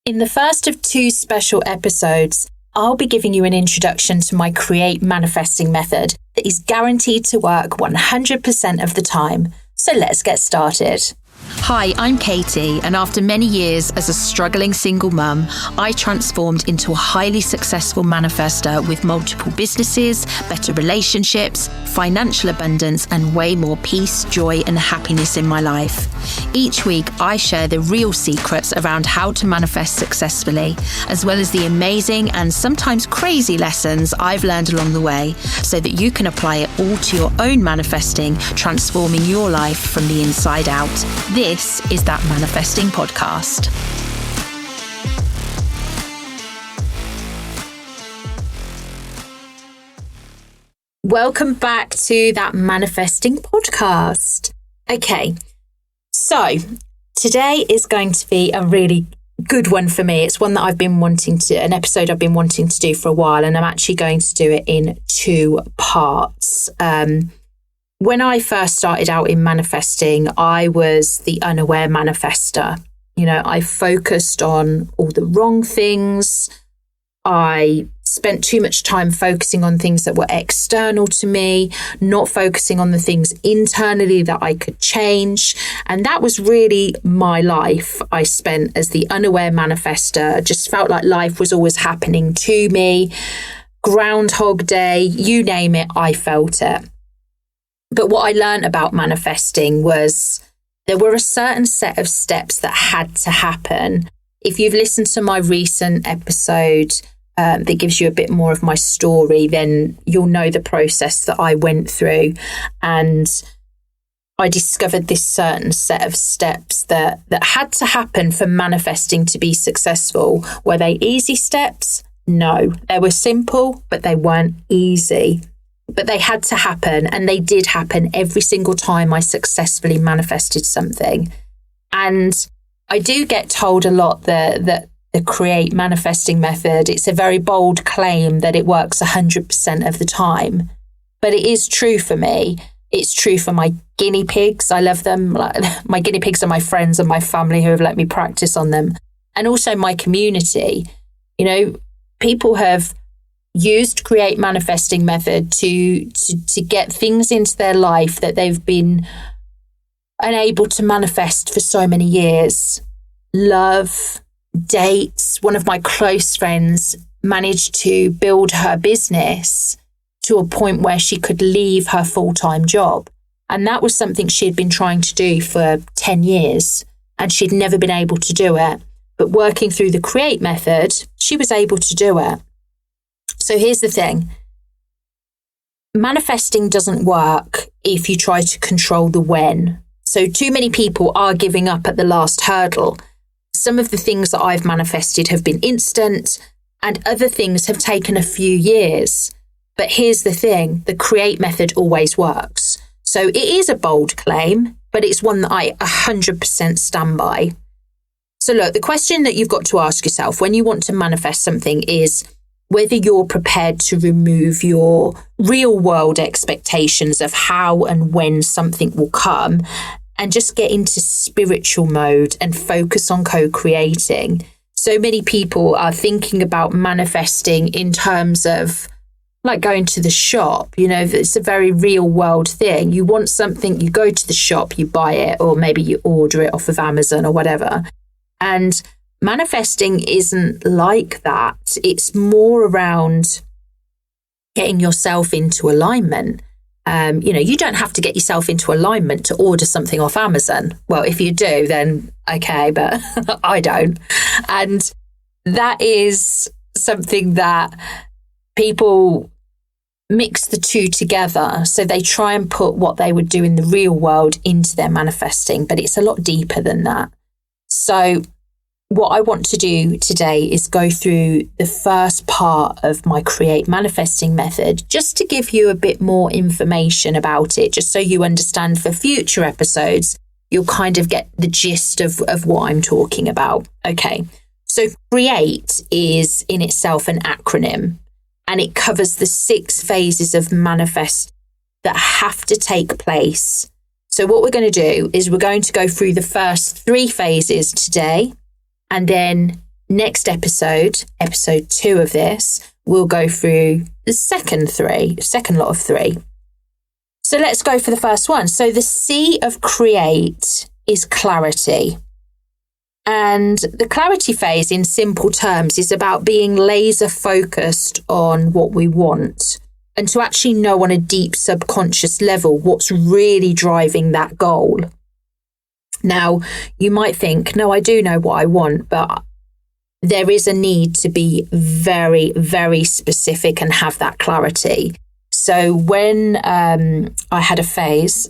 In the first of two special episodes, I'll be giving you an introduction to my Create Manifesting method that is guaranteed to work 100% of the time. So let's get started. Hi, I'm Katie, and after many years as a struggling single mum, I transformed into a highly successful manifester with multiple businesses, better relationships, financial abundance, and way more peace, joy, and happiness in my life. Each week, I share the real secrets around how to manifest successfully, as well as the amazing and sometimes crazy lessons I've learned along the way, so that you can apply it all to your own manifesting, transforming your life from the inside out. This is That Manifesting Podcast. Welcome back to That Manifesting Podcast. Okay, so today is going to be a really good one for me. It's one that an episode I've been wanting to do for a while, and I'm actually going to do it in two parts. When I first started out in manifesting, I was the unaware manifester. I focused on all the wrong things. I spent too much time focusing on things that were external to me, not focusing on the things internally that I could change. And that was really my life I spent as the unaware manifester. Just felt like life was always happening to me. Groundhog Day, you name it, I felt it. But what I learned about manifesting was there were a certain set of steps that had to happen. If you've listened to my recent episode that gives you a bit more of my story, then you'll know the process that I went through. And I discovered this certain set of steps that had to happen for manifesting to be successful. Were they easy steps? No, they were simple, but they weren't easy. But they had to happen, and they did happen every single time I successfully manifested something. And I do get told a lot that the Create Manifesting method, it's a very bold claim that it works 100% of the time. But it is true for me. It's true for my guinea pigs. I love them. My guinea pigs are my friends and my family who have let me practice on them. And also my community. People have used Create Manifesting method to get things into their life that they've been unable to manifest for so many years. Love, dates. One of my close friends managed to build her business to a point where she could leave her full-time job. And that was something she had been trying to do for 10 years, and she'd never been able to do it. But working through the Create method, she was able to do it. So here's the thing. Manifesting doesn't work if you try to control the when. So too many people are giving up at the last hurdle. Some of the things that I've manifested have been instant, and other things have taken a few years. But here's the thing, the Create method always works. So it is a bold claim, but it's one that I 100% stand by. So look, the question that you've got to ask yourself when you want to manifest something is whether you're prepared to remove your real world expectations of how and when something will come and just get into spiritual mode and focus on co-creating. So many people are thinking about manifesting in terms of like going to the shop. It's a very real world thing. You want something, you go to the shop, you buy it, or maybe you order it off of Amazon or whatever. And manifesting isn't like that. It's more around getting yourself into alignment. You don't have to get yourself into alignment to order something off Amazon. Well, if you do, then okay, but I don't. And that is something that people mix the two together. So they try and put what they would do in the real world into their manifesting, but it's a lot deeper than that. So what I want to do today is go through the first part of my Create Manifesting method, just to give you a bit more information about it, just so you understand for future episodes, you'll kind of get the gist of what I'm talking about. Okay, so Create is in itself an acronym, and it covers the 6 phases of manifest that have to take place. So what we're going to do is we're going to go through the first 3 phases today. And then next episode, episode 2 of this, we'll go through the second lot of 3. So let's go for the first one. So the C of create is clarity. And the clarity phase, in simple terms, is about being laser focused on what we want and to actually know on a deep subconscious level what's really driving that goal. Now, you might think, no, I do know what I want, but there is a need to be very, very specific and have that clarity. So when I had a phase,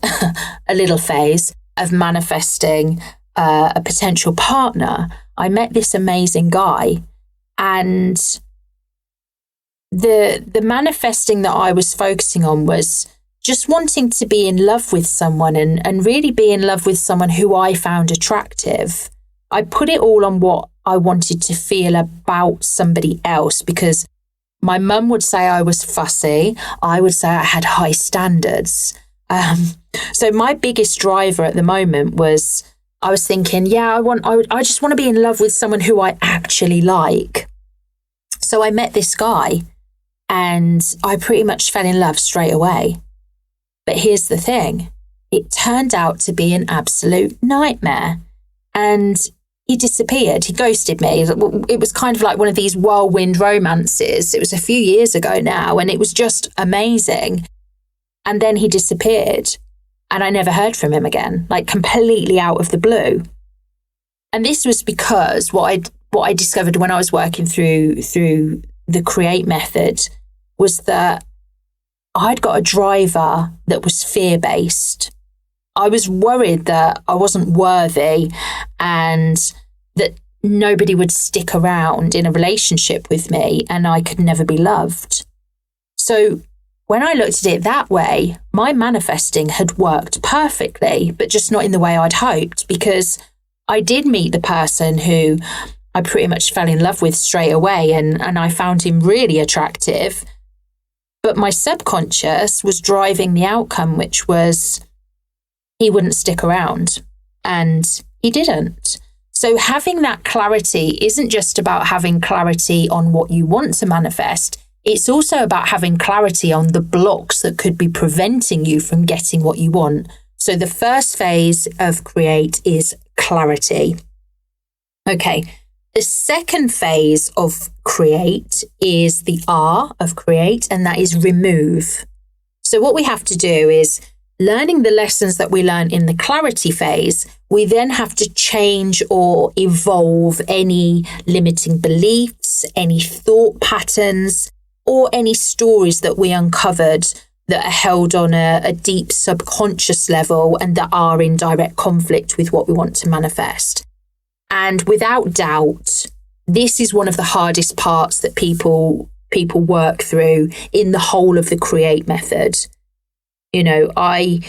a little phase of manifesting a potential partner, I met this amazing guy, and the manifesting that I was focusing on was just wanting to be in love with someone and really be in love with someone who I found attractive. I put it all on what I wanted to feel about somebody else, because my mum would say I was fussy. I would say I had high standards. So my biggest driver at the moment was, I was thinking, I just want to be in love with someone who I actually like. So I met this guy and I pretty much fell in love straight away. But here's the thing. It turned out to be an absolute nightmare. And he disappeared. He ghosted me. It was kind of like one of these whirlwind romances. It was a few years ago now, and it was just amazing. And then he disappeared, and I never heard from him again, like completely out of the blue. And this was because what I discovered when I was working through the Create method was that I'd got a driver that was fear-based. I was worried that I wasn't worthy and that nobody would stick around in a relationship with me and I could never be loved. So when I looked at it that way, my manifesting had worked perfectly, but just not in the way I'd hoped, because I did meet the person who I pretty much fell in love with straight away, and I found him really attractive. But my subconscious was driving the outcome, which was he wouldn't stick around, and he didn't. So having that clarity isn't just about having clarity on what you want to manifest. It's also about having clarity on the blocks that could be preventing you from getting what you want. So the first phase of Create is clarity. Okay, the second phase of Create is the R of Create, and that is remove. So what we have to do is, learning the lessons that we learn in the clarity phase, we then have to change or evolve any limiting beliefs, any thought patterns, or any stories that we uncovered that are held on a deep subconscious level and that are in direct conflict with what we want to manifest. And without doubt, this is one of the hardest parts that people work through in the whole of the Create method. You know, I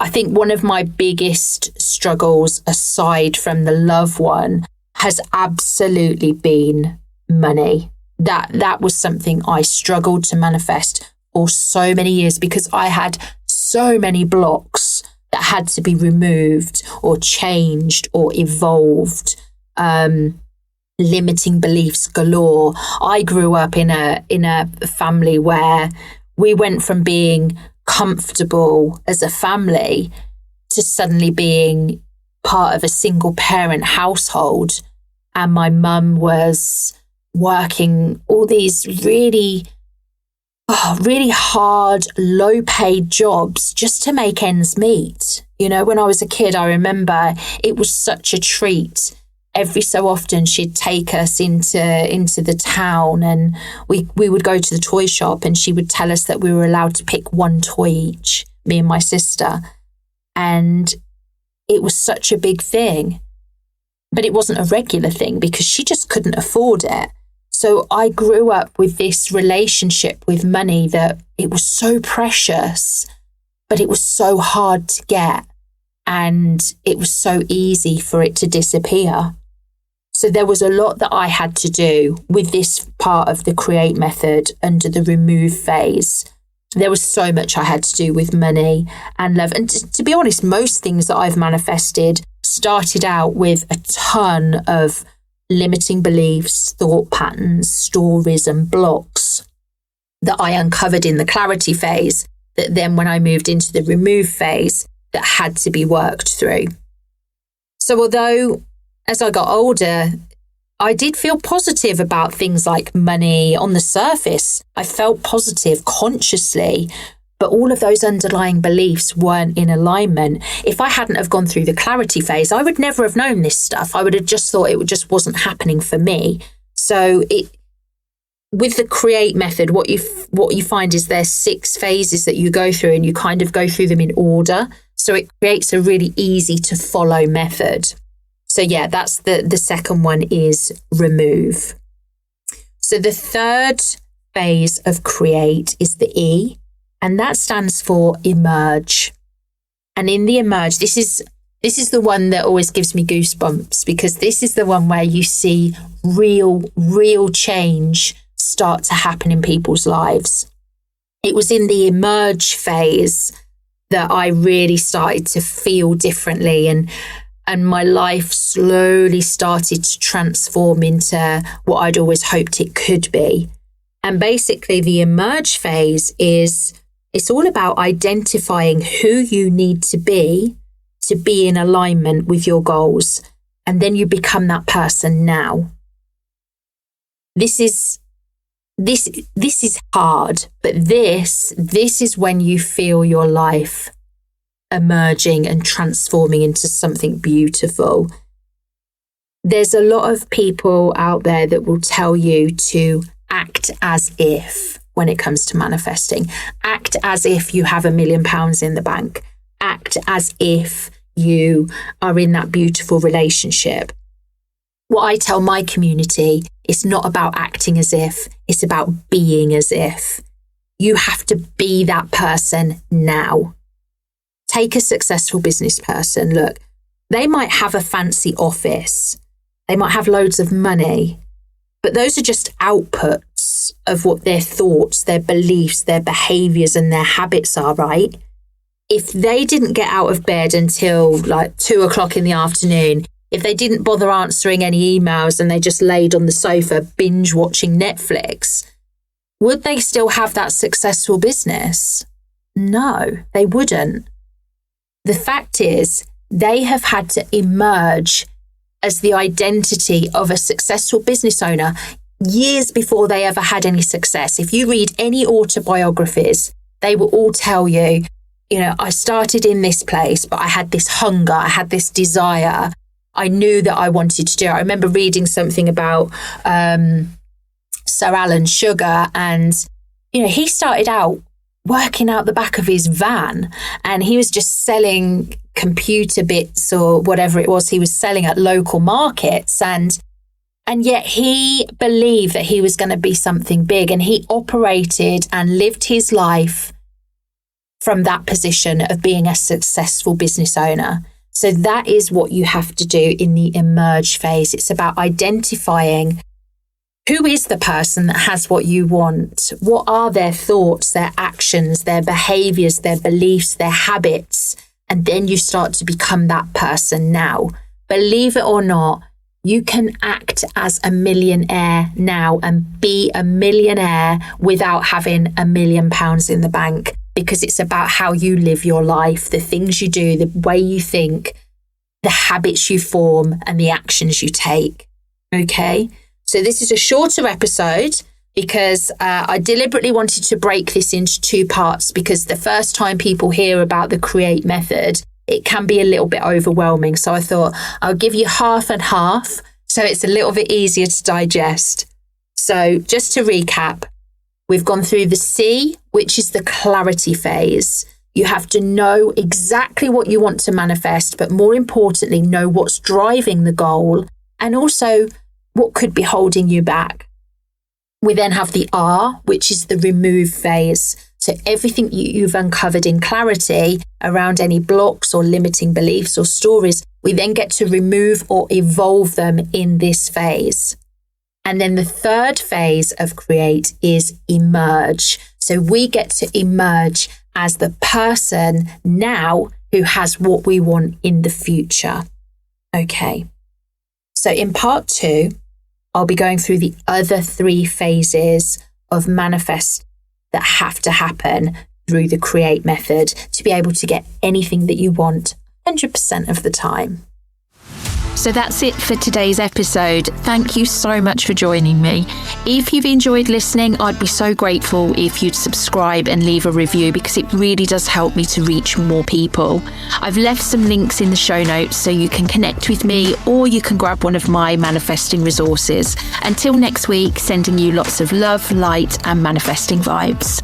think one of my biggest struggles, aside from the loved one, has absolutely been money. That was something I struggled to manifest for so many years, because I had so many blocks that had to be removed or changed or evolved. Limiting beliefs galore. I grew up in a family where we went from being comfortable as a family to suddenly being part of a single parent household. And my mum was working all these really hard, low paid jobs just to make ends meet. You know, when I was a kid, I remember it was such a treat. Every so often she'd take us into the town, and we would go to the toy shop, and she would tell us that we were allowed to pick one toy each, me and my sister. And it was such a big thing, but it wasn't a regular thing because she just couldn't afford it. So I grew up with this relationship with money that it was so precious, but it was so hard to get, and it was so easy for it to disappear. So there was a lot that I had to do with this part of the Create method under the remove phase. There was so much I had to do with money and love. And to be honest, most things that I've manifested started out with a ton of limiting beliefs, thought patterns, stories, and blocks that I uncovered in the clarity phase, that then when I moved into the remove phase, that had to be worked through. So although as I got older, I did feel positive about things like money on the surface, I felt positive consciously, but all of those underlying beliefs weren't in alignment. If I hadn't have gone through the clarity phase, I would never have known this stuff. I would have just thought it just wasn't happening for me. So with the create method, what you find is there's 6 phases that you go through, and you kind of go through them in order. So it creates a really easy to follow method. So yeah, that's the second one is remove. So the third phase of create is the E, and that stands for emerge. And in the emerge, this is the one that always gives me goosebumps, because this is the one where you see real change start to happen in people's lives. It was in the emerge phase that I really started to feel differently, and my life slowly started to transform into what I'd always hoped it could be. And basically the emerge phase it's all about identifying who you need to be in alignment with your goals. And then you become that person now. This is hard, but this is when you feel your life emerging and transforming into something beautiful. There's a lot of people out there that will tell you to act as if when it comes to manifesting. Act as if you have £1 million in the bank. Act as if you are in that beautiful relationship. What I tell my community, it's not about acting as if, it's about being as if. You have to be that person now. Take a successful business person. Look, they might have a fancy office. They might have loads of money, but those are just outputs of what their thoughts, their beliefs, their behaviors, and their habits are, right? If they didn't get out of bed until like 2:00 in the afternoon, if they didn't bother answering any emails and they just laid on the sofa binge watching Netflix, would they still have that successful business? No, they wouldn't. The fact is, they have had to emerge as the identity of a successful business owner years before they ever had any success. If you read any autobiographies, they will all tell you, I started in this place, but I had this hunger, I had this desire. I knew that I wanted to do it. I remember reading something about Sir Alan Sugar, and, he started out working out the back of his van, and he was just selling computer bits or whatever it was he was selling at local markets, and yet he believed that he was going to be something big, and he operated and lived his life from that position of being a successful business owner. So that is what you have to do in the emerge phase. It's about identifying who is the person that has what you want? What are their thoughts, their actions, their behaviors, their beliefs, their habits? And then you start to become that person now. Believe it or not, you can act as a millionaire now and be a millionaire without having £1 million in the bank, because it's about how you live your life, the things you do, the way you think, the habits you form, and the actions you take. Okay? So this is a shorter episode because I deliberately wanted to break this into 2 parts, because the first time people hear about the create method, it can be a little bit overwhelming. So I thought I'll give you half and half so it's a little bit easier to digest. So just to recap, we've gone through the C, which is the clarity phase. You have to know exactly what you want to manifest, but more importantly, know what's driving the goal and also what could be holding you back. We then have the R, which is the remove phase. So everything you've uncovered in clarity around any blocks or limiting beliefs or stories, we then get to remove or evolve them in this phase. And then the third phase of create is emerge. So we get to emerge as the person now who has what we want in the future. Okay. So in part 2, I'll be going through the other 3 phases of manifest that have to happen through the Create method to be able to get anything that you want 100% of the time. So that's it for today's episode. Thank you so much for joining me. If you've enjoyed listening, I'd be so grateful if you'd subscribe and leave a review, because it really does help me to reach more people. I've left some links in the show notes so you can connect with me, or you can grab one of my manifesting resources. Until next week, sending you lots of love, light, and manifesting vibes.